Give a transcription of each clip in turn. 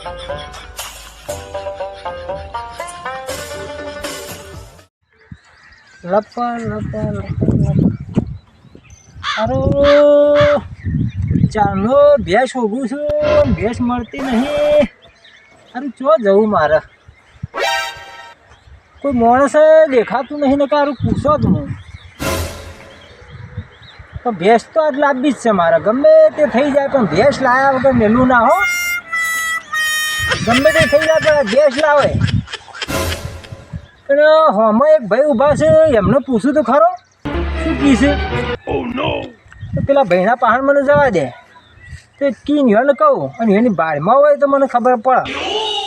લપા લપા લપા અરે ચાલો ભેંસ ઉગું છું, ભેંસ મળતી નહીં. અરે ચો જવું મારે, કોઈ માણસ દેખાતું નહીં ને કારું પૂછો જ હું. તો ભેંસ તો આજ લાવવી જ છે મારે, ગમે તે થઈ જાય પણ ભેંસ લાવ્યા વગર મેલું ના હો. ગમે તે થઈ જાય પણ ભેંસ લાવે. પણ હમણાં એક ભાઈ ઊભા છે, એમને પૂછું તો ખરો શું કીશે. તો પેલા ભાઈના પહાડ મને જવા દે, તો કીન એને કહું અને એની બાળમાં હોય તો મને ખબર પડે.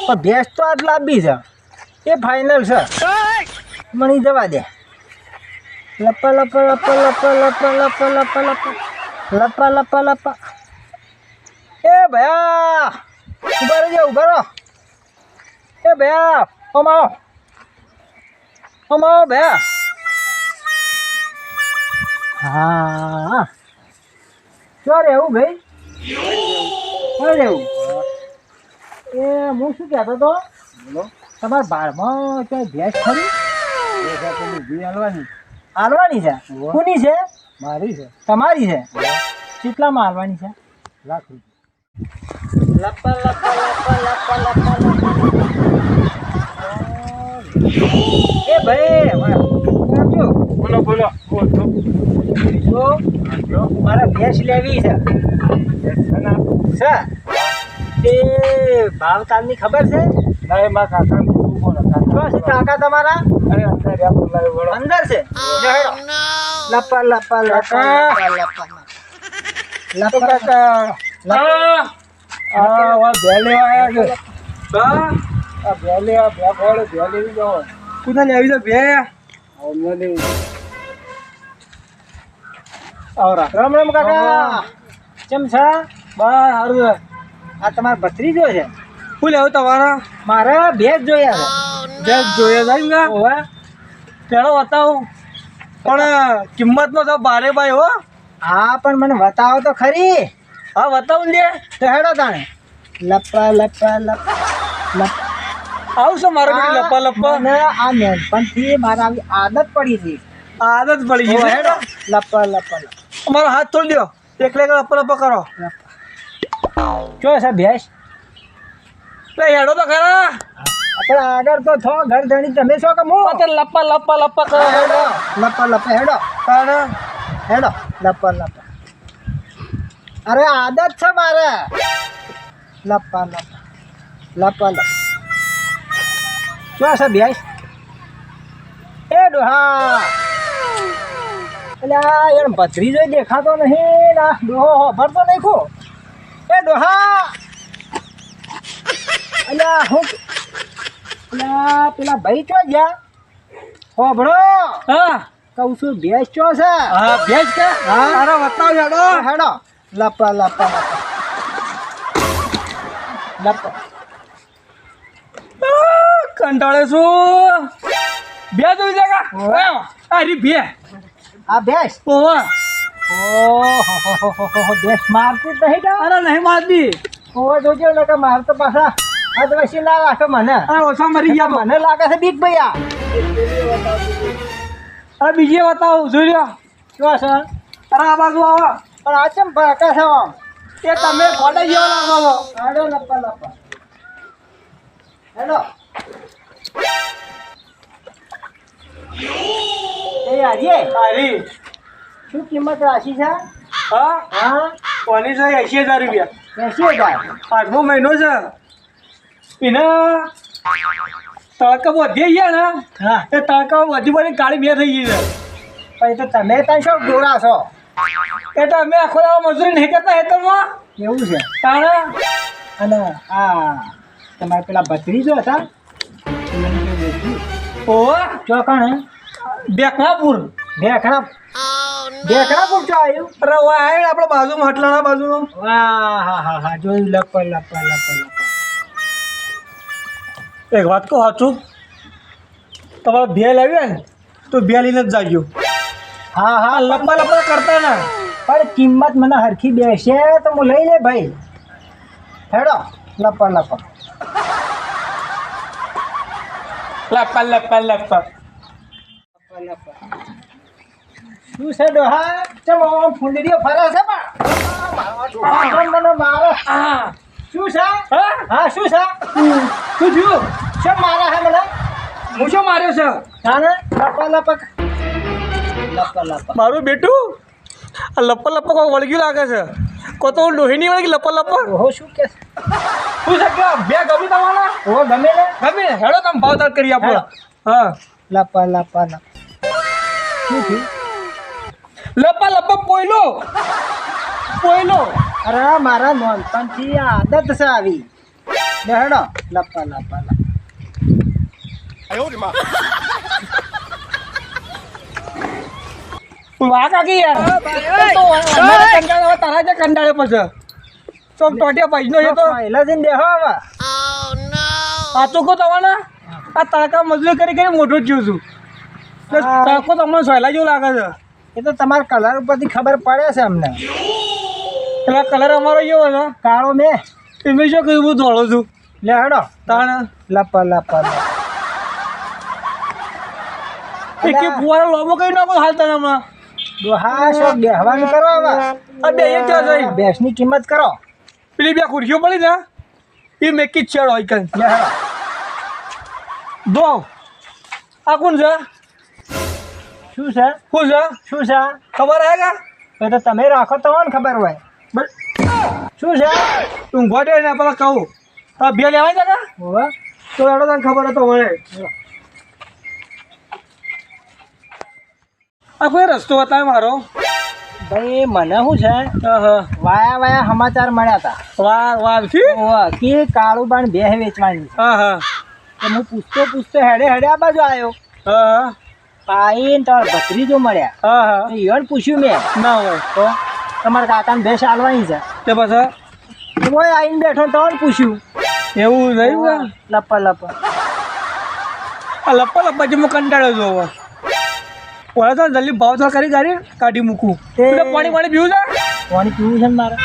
પણ ભેંસ તો આજ લાવવી છે, એ ફાઇનલ છે, મને જવા દે. લપા લપા લપા લપા લપા લપા લપા લપા લપા લપા લપા. એ ભયા ઉભા રહેજો, ઉભા રહો. એ ભયા અમાવો અમાવો ભયા. હા ક્યાં રહેવું ભાઈ, ક્યાં રહેવું? એ હું શું કહેતો હતો, તમારા બાળમાં ક્યાંય ભેંસ ખરી? હાલવાની હાલવાની છે? કોની છે? મારી છે. તમારી છે? કેટલામાં હાલવાની છે? ₹1,00,000. લપા લપા લપા લપા લપા લપા. એ ભાઈ બોલો બોલો. મારે ભેંસ લેવી છે. તે ભાવ તાલની ખબર છે? કાકા તમારા અંદર છે. લપા લપા લપા રામ રામ કાકા, કેમ છે? બસ સારું. આ તમારા ભત્રીજો છે? શું લેવું તમારા? મારે ભેંસ જોયા છે. ભેંસ જોયા જાય ને? પેલો બતાવું પણ કિંમતનો તો બારે ભાઈ હો. હા પણ મને બતાવો તો ખરી. હા બતાવું દે તો હેડો તાણે. લપા લપા લપા લપા. આવું છે મારે લપા લપા ને આ નાનપણથી મારે આવી આદત પડી છે. આદત પડી ગઈ હેડો. લપા લપા લપા. અમારો હાથ તોડી દો, એકલે લપા લપા કરો. શું છે ભેંસ? હેડો તો ખરા. આપણે આગળ તો થો ઘર ધણી તમે છો કે હું? લપા લપા લપા કરો. હેડો લપા લપા હેડો હેડો લપા લપા. અરે આદત છે મારે. લપા લપા લપા લપા. શું છે ભેંસ? એ ડોહા એટલે એને ભત્રીજો દેખાતો નહીં ના. ડોહો ભરતો નહીં ખો. એ ડોહા અલ્યા હું પેલા ભાઈ ચો ગયા હોભળો? હા કહું છું ભેંસ ચો છે? હા ભેંસ કે? હા અરે બતાવ હેડો હેડો. લપા લપા લપા. કંટાળે છું. બે જોઈ જગા અરે બે આ ભેંસ. ઓહો ભેંસ મારતી જ નહીં. અરે નહીં મારતી. ઓહો જોજો ને કે માર તો પાછા અદવશી ના રાખે મને. ઓછા મરી ગયા મને લાગે છે બીક ભૈયા. અરે બીજે બતાવો જોઈ લો. શું છે? અરે આ બાજુ આવો. પણ આ ચમ ભાકે છે? એ તમે ફોટો જેવા લાગો છો. હેડો લપા લપા હેડો. એ આજે તારી શું કિંમત રાશી છે? હા હા કોની છે? ₹80,000. 80,000? 8મો મહિનો છે. એને તડકા વધી ગયા ને. હા એ તડકા વધી બધી કાળી બે થઈ ગઈ છે. પછી તો તમે ત્યાં શું ગોળા છો? એ તો અમે આખો મજૂરી નહીં કરતા હેતરમાં. એવું છે તારા? અને આ તમારે પેલા ભત્રીજો હતા? ઓહો ચોકણ બેખણાપુર. બેખણાપુર ચો આવ્યું? અરે વાહ આપણે બાજુમાં હટલાના બાજુનો. વાહ હા હા હા જોયું. લપા લપા લપા લપા. એક વાત કહું સાચું, તમારે બે લાવ્યા ને તો બે લઈને જ જાગ્યો. હા હા લપા લપા કરતા ને. પણ કિંમત મને હરખી બેસે તો હું લઈ લે ભાઈ. હેડો લપા લપા લપા લપા લપા. શું છે ડોહા ચમ આમ ફૂંદડીઓ ફરે છે પણ મને મારો શું છે હા શું છે શું થયું? શું મારા હે મને હું શું માર્યો છે? તાને લપા લપા લપા લપા મારું બેટું આ લપા લપા કોઈ વળગ્યું લાગે છે. કો તો લોહી નહીં વળગી લપા લપા. ઓહો શું કે શું છે કે બે ગમી તમારા? ઓહો ગમે ને ગમે હેડો તમે ભાવતાલ કરી આપો. હા લપા લપા લપા શું થયું લપા લપા પોયલો પોયલો. અરે મારા નોનપણથી આ આદત છે આવી હેડો લપા લપા લપા વાહ કાકી યાર તો અમારે કંટાળો તારા જે કંટાળે પછી ચોક ટોટિયા પૈસનો છે તો પહેલા જઈને દેહો હવે સાચું કહો તમારે આ તડકા મજૂરી કરી કરી મોટું જ થયું છું. તડકો તમને સહેલા જેવું લાગે છે. એ તો તમારા કલર ઉપરથી ખબર પડે છે અમને પેલા કલર અમારો કેવો છે કાળો મેં તમે શું કહ્યું હું દોડું છું લે હેડો તાણે લપા લપા લપા એક ફુવારો લોબો કરી નાખો હાલ તને હમણાં. ડોહા શું બેહવાનું કરો હવે આ બે એક ત્યાં જઈ ભેંસની કિંમત કરો પેલી બે ખુરશીઓ પડી ને એ મેકી જ છેડો હોય કઈ લે હેડો દો આ કોણ છે શું છે શું છે શું છે ખબર આવે કે એ તો તમે રાખો તો ને ખબર હોય શું છે ઊંઘવા દે ને પેલા કહું આ બે લેવાય છે કે હોવે તો એનો તને ખબર હતો મને આ કોઈ રસ્તો બતાવે મારો ભાઈ મને શું છે હા વાયા વાયા સમાચાર મળ્યા હતા વાર વારથી હોવે કે કાળુબાન બેહ વેચવાની છે હા હા તો હું પૂછતો હેડે હેડે આ બાજુ આવ્યો હા પાઈને તારા ભત્રીજો મળ્યા હા હા તો ઈવન પૂછ્યું મેં ના હોય તો તમારા કાકાને ભેંસ આલવાની છે તે પછી કોઈ આવીને બેઠો તો પૂછ્યું એવું રહ્યું કે લપા લપા આ લપ્પા લપ્પા જે હું કંટાળ્યો છું હવે ઓલા તો જલ્દી ભાવ કરી ગાડી કાઢી મૂકું તે- પાણી પાણી પીવું છે પાણી પીવું છે ને મારે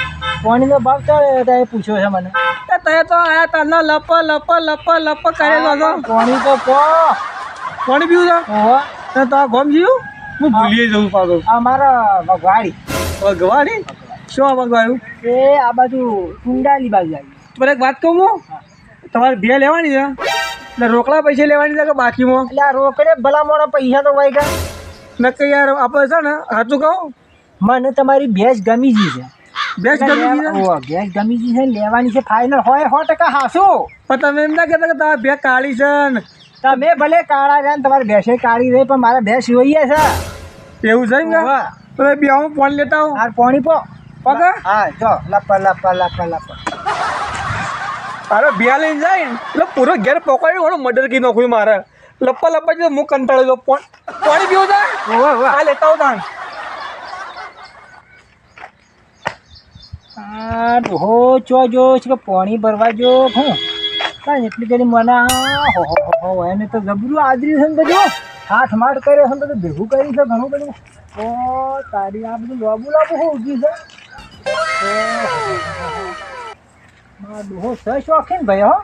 પાણીનો ભાવ ચાલે તો એ પૂછ્યો છે મને એ તે તો આયા તને લપ્પા લપ્પા લપ્પા લપ્પા કરેલો હતો પાણી તો પો પાણી પીવું છે ઓહો તે તો આ ગમ જીવું હું ભૂલીએ જવું પાછો આ મારા વઘવાડી ભગવાન શું આ ભગવાન એ આ બાજુ કુંડાલી બાજુ આવી પણ એક વાત કહું હું તમારે બે લેવાની છે એટલે રોકડા પૈસા લેવાની છે કે બાકીમાં એટલે આ રોકડે ભલા મોડા પૈસા તો વાઈ ગયા નક્કી યાર આપણે છે ને સાચું કહું મને તમારી ભેંસ ગમી જી છે બેસ્ટ ગમી ગઈ છે ઓહો, ભેંસ ગમી જી છે લેવાની છે ફાઇનલ હોય 100% હાસું પણ તમે એમ ના કહેતા કે તમારે બે કાળી છે ને તમે ભલે કાળા રહ્યા ને તમારી ભેંસે કાળી રહી પણ મારા ભેંસ જોઈએ છે એવું છે ને ઓહો. તો બે હું ફોન લેતા આવું આ પાણી પો પગે હા જો લપા લપા લપા લપા તારે બે લઈને જાય ને એટલે પૂરો ઘેર પકડી ઘણું મર્ડર કરી નાખ્યું મારે લપ્પા લપ્પા જો હું કંટાળ્યો છું પાણી પીવું છે ઓહો ઓહો. આ લેતા આવું તાણ આ ડોહો ચો જો છે કે પાણી ભરવા જો હું કાંઈ એટલી ઘડી મને હો એને તો જબરું આદર્યું છે ને બધું હાથ માટ કર્યો છે ને બધું ભેગું કર્યું છે ઘણું બધું ઓ તારી આ બધું લોબુ લોબુ હું ઉગી છે ડોહો સ શોખીન ભાઈ હો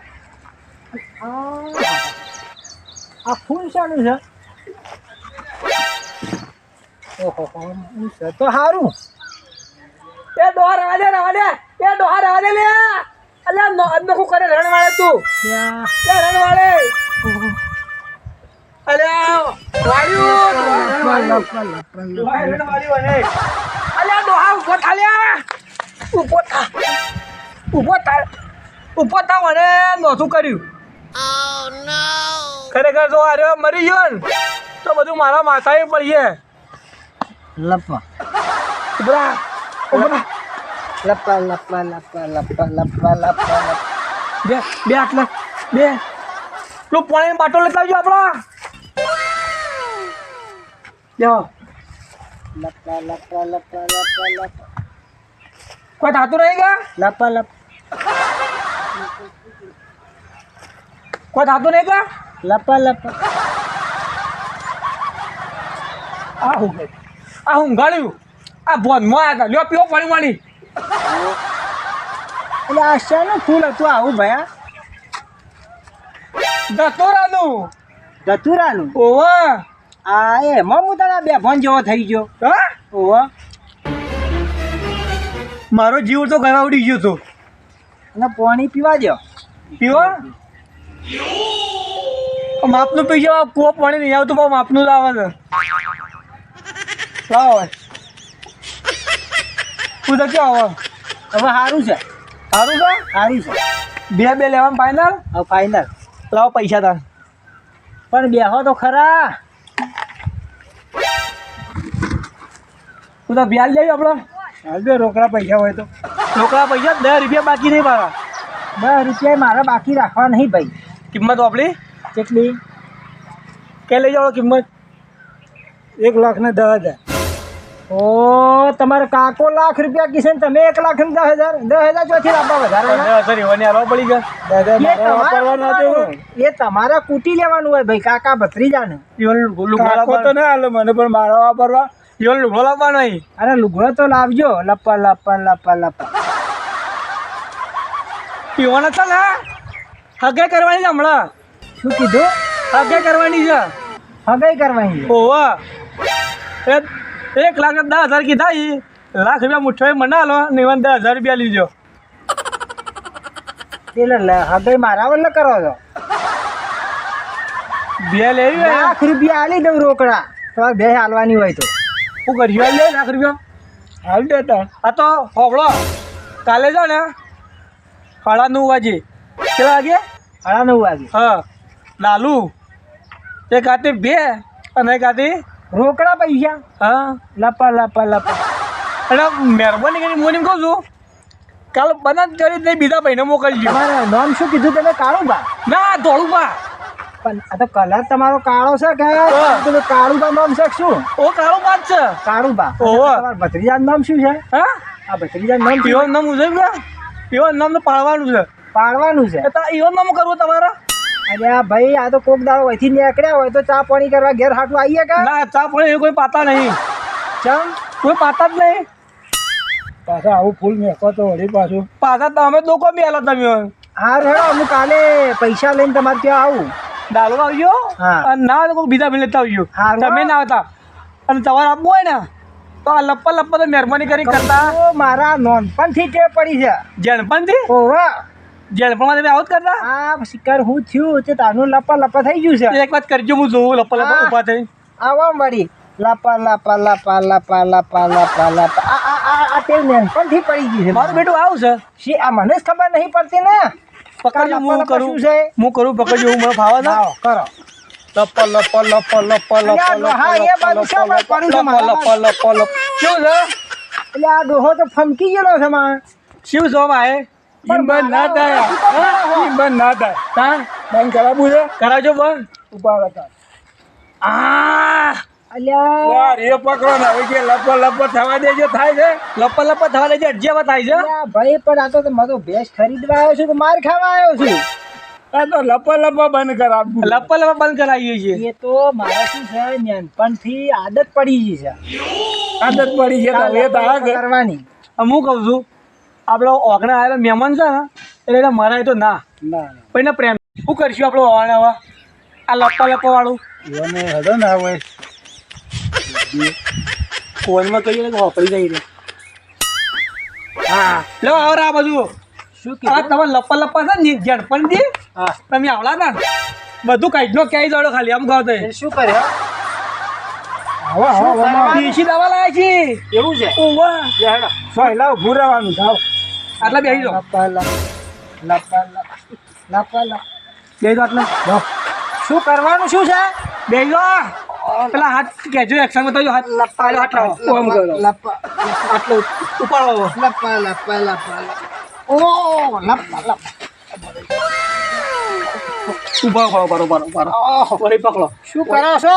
આ ફૂલ શાનું છે ઓહો છે તો સારું એ ડોહા રવા દે એ ડોહા રવા દે લે અલ્યા અન્નખું કરે રણવાળે તું ત્યાં એ રણવાળે અલ્યા વાળ્યું અલ્યા ડોહા ઉભો થા લ્યા ઉભો થા મને નોતું કર્યું ખરેખર જો અરે મરી ગયો ને તો બધું મારા માથાએ પડીએ લપા ઉભરા ઉભરા લપા લપા લપા લપા લપા લપા બે આટલા બે પેલું પાણી બાટો લેતા આવજો આપણા જાઓ લપા લપા લપા લપા લપા કોઈ થતું નહીં કા લપા લપા કોઈ થતું નહીં કા લપા લપા આ ઊંઘાડ્યું આ ભોનમાં આવ્યા હતા લ્યો પીવો પાણી વાણી એટલે આ શાનું ફૂલ હતું આવું ભયા? ધતોરાનું. ધતુરાનું? ઓવા. આ એમાં હું તારા બેભાન જેવો થઈ ગયો. હા ઓવા. મારો જીવ તો ગવા ઉડી ગયો તો. અને પાણી પીવા દો. પીવા માપનું પી જાવ. કૂવો પાણી નહીં આવતું પણ માપનું જ આવે છે. લાવો હવે. તું તો ક્યાં આવે? હવે સારું છે. સારું છે. સારું છે. બે લેવાનું ફાઇનલ. હવે ફાઇનલ. લાવો પૈસા તાર. પણ બેહો તો ખરા. તું તો વ્યાજ લેવી આપણો. હાલ બે રોકડા પૈસા હોય તો. રોકડા પૈસા 10 રૂપિયા બાકી નહીં મારા. 10 રૂપિયા મારા બાકી રાખવા નહીં ભાઈ. કિંમત આપણી કેટલી? કે લઈ જાઓ કિંમત? 1,10,000. ઓ તમારે કાકો લાખ રૂપિયા કિશન, તમે 1,10,000. 10,000 ચોથી આપવા વધારે? રેવાની હાલવા પડી ગયા. એ તમારે કૂટી લેવાનું હોય ભાઈ, કાકા ભત્રીજાને. કાકો તો ના હાલે મને, પણ મારા વાપરવા ઈવન લુગડો લાવવાનો નહીં. અરે લુગડો તો લાવજો. લપા લપા લપા લપા. પીવાના છે ને હગે કરવાની છે હમણાં. શું કીધું? હગે કરવાની છે. હગાઈ કરવાની છે. ઓવા 1,10,000 કીધા ઈ. લાખ રૂપિયા મુઠ્ઠો મને હાલો ને ઈવન 10,000 રૂપિયા લીજો. એટલે હગાઈ મારા વલ્લે કરો છો? બે લેવી હોય લાખ રૂપિયા આલી દઉં રોકડા. તમારે બે હાલવાની હોય તો હું કરી લે. લાખ રૂપિયા હાલ દેતા. આ તો હોબળો કાલે જાઓ ને 9:30 વાગે. કેટલા વાગે? 9:30 વાગે. હા લાલુ એક હાથે 2 અને એક હાથે રોકડા પૈસા. હા લપા લપા લપા. અને મહેરબાની કરી હું એમ કહું છું કાલ બનાજ કરી દઈ બીજા ભાઈને મોકલજો. તમારે નામ શું કીધું તમે? કાળુબા? ના ધોળુબા. પણ આ તો કલર તમારો કાળો છે કે પેલું કાળુબા નામ છે શું? ઓ કાળુબા જ છે. કાળુબા. ઓહો. તમારા ભત્રીજાનું નામ શું છે? હા આ ભત્રીજાનું નામ પીવો નામ ઉજવ કે પીવો નામ તો પાડવાનું છે. પાડવાનું છે. ઈવન નામ કરવું તમારા? અરે આ ભાઈ આ તો કોક દાડો અહીંથી નીકળ્યા હોય તો ચા પાણી કરવા ઘેર હાટું આવીએ કે? ના ચા પણ એ કોઈ પાતા નહીં. ચમ કોઈ પાતા જ નહીં. પાછા આવું ફૂલ મેકો તો વળી પાછું પાછા તમે દુકો મેલો તમે. હા રેડો હું કાલે પૈસા લઈને તમારે ત્યાં આવું. દાલો આવજો. હા. અને ના તો કોઈ બીજા ભાઈ લેતા આવજો. હારું. તમે ના આવતા અને તમારે આપવું હોય ને તો આ લપ્પા લપ્પા તો મહેરબાની કરી કરતા. તો મારા નોનપણથી ટેવ પડી છે. જેણપણથી ઓવા. જેણપણમાં તમે આવું જ કરતા. આ શિકાર હું થયું તે તાનું લપા લપા થઈ ગયું છે. એક વાત કરજો હું જોઉં લપ્પા લપ્પા હા. ઊભા થઈ. આવો વળી લપા લપા લપા લપા લપા લપા લપા. આ ટેવ નાનપણથી પડી ગઈ છે. મારું બેટું આવું છે. શી આ મને જ ખબર નહીં પડતી ને. પકડજો લપા હું લપા કરું. શું છે? હું કરું પકડજો હું મને ફાવે ને. આવો કરો. લપ્પા લપ્પા લપ્પા લપ્પા અલ્યા, ડોહા, એ બાજુ શા માટે પડ્યું છે મારા લપ્પા લપ્પા લપ્પા. કેવું છે? એટલે આ ડોહો તો ફમકી ગયેલો છે માં. શું છો ભાઈ? પણ બંધ ના થાય. બંધ ના થાય. હા બંધ કરાવવું છે. કરાવજો બંધ. ઉભા હતા. આ અલ્યા એ પકડો ને હવે કે લપો લપો થવા દેજો. થાય છે લપો લપો થવા દેજો. અડજેવા થાય છે. અલ્યા, ભાઈ પણ આ તો મારો ભેંસ ખરીદવા આવ્યો છું કે માર ખાવા આવ્યો છું? આ તો લપો લપો બંધ કરાવવું. લપો લપો બંધ કરાવીએ છીએ. એ તો મારે શું છે નાનપણથી આદત પડી ગઈ છે. આદત પડી છે તો એ તો આ કરવાની. હું કહું છું આપણો ઓગણા આવેલો મહેમાન છે ને એટલે મરાય તો ના ના પણ એને પ્રેમ શું કરશું આપણો ઓગણા હવે આ લપ્પા લપ્પા વાળું એને હડો ના હોય. ફોનમાં કહીએ ને વાપરી જાય રે. હા લો આવરા આ બાજુ. શું આ કીધું? તમારે લપ્પા લપ્પા છે ને ઝડપણથી હા. તમે આવડા હતા ને બધું કાઢ નો ક્યાંય દોડો ખાલી આમ ગાવ તો એ શું કર્યો? આવો આવો આવો. દેશી દવા લાયા છે. એવું છે? ઓવા પહેલા ઉભું રહેવાનું જાઓ. આટલા બેસી જાઓ. લપા લપા લપા લપા લપા. બેસી જાઓ આટલા. શું કરવાનું શું છે? બેસી જાઓ. પેલા હાથ કહેજો એક્શન બતાવજો. હાથ લપા હાથ લાવો. આમ કરો. લપા આટલો ઉપાડો. લપા લપા લપા. ઓ લપા લપા. ઉભા ઉભા ઉભા ઉભા. વળી પકડો. શું કરો છો?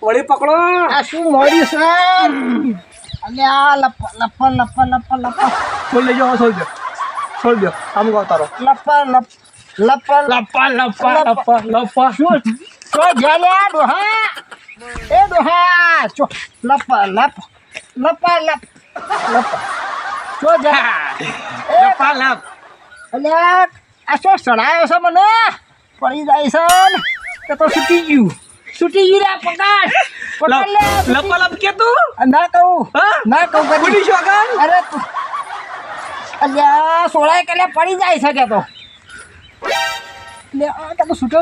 વળી પકડો. આ શું મોડ્યું છે? અલ્યા લપા લપા લપા લપા લપા છોડ લેજો હવે છોડ દો. છોડ દો. આમ ગાવ તારો. લપા લપ લપા લપા લપા લપા લપા. શું જ્યાલે ડોહા? એ ડોહા ચો લપા લપ લપા લપ લપા ચો જા. લપા લપ. અલ્યા આ શું સડાયો છે મને પડી જાય છે ને કે તો છૂટી ગયું રે પકડ લે લપ કે તું ના કહું હા ના કહું કદી. ફૂટી શોગન અરે અલ્યા સોળાય કે પડી જાય છે કે તો લે આ તો છૂટો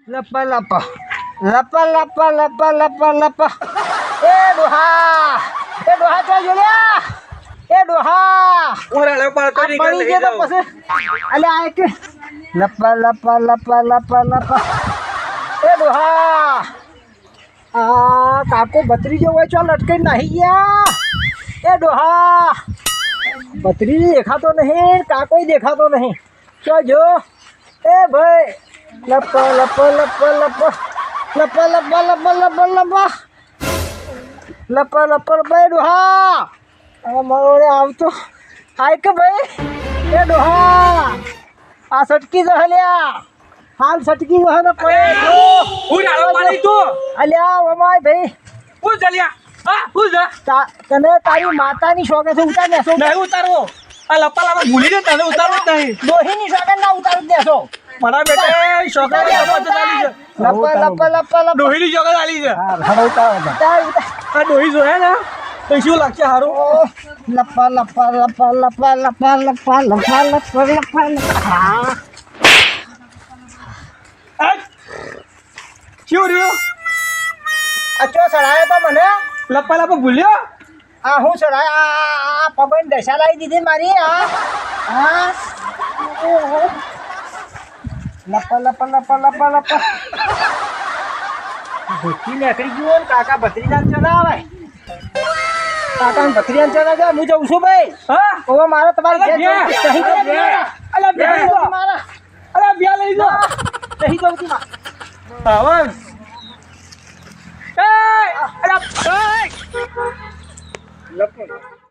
લપા લપા એ ડોહા તો જોયા એ ડોહા ઓરા લપ તો આ પડી ગયો તો પછી અલે આ કે લપા એ ડોહા આ કાકો ભત્રીજો હોય ચો લટકાઈ નાહી ગયા એ ડોહા ભત્રીજો દેખાતો નહીં કાકો દેખાતો નહીં ચો જો એ ભાઈ લપા ભાઈ ડોહા મારો આવતો હાય કે ભાઈ એ ડોહા આ સટકી જહલ્યા હાલ સટકી જહ ને હું ડાળો પાડી તું અલ્યા ઓમાય ભાઈ હું જલ્યા હા હું જા તને તારી માતાની શોખે છે ઉતાર દેશો નહીં ઉતારવો આ લપા ભૂલી ને તને ઉતારવું જ નહીં ડોહીની શોખે ના ઉતારી દેશો મારા બેટે શોખા ચાલી છે લપા ડોહીની શોખા ચાલી છે હા ઉતાર આ ડોહી જો હે ને તો શું લાગશે હારું લપા શું રહ્યો અચો સડાયો તો મને લપા ભૂલ્યો આ હું સડાય આ પગન દશા લાવી દીધી મારી હા લપા ભૂખી નીકળી ગયો ને કાકા ભત્રીજાન ચડાવે કાકા ભત્રીજાન ચડાવે હું જઉં છું ભાઈ હા હવે મારે તમારે અલા બે લઈ જાઓ નહીં જવું છું હવે એ અલા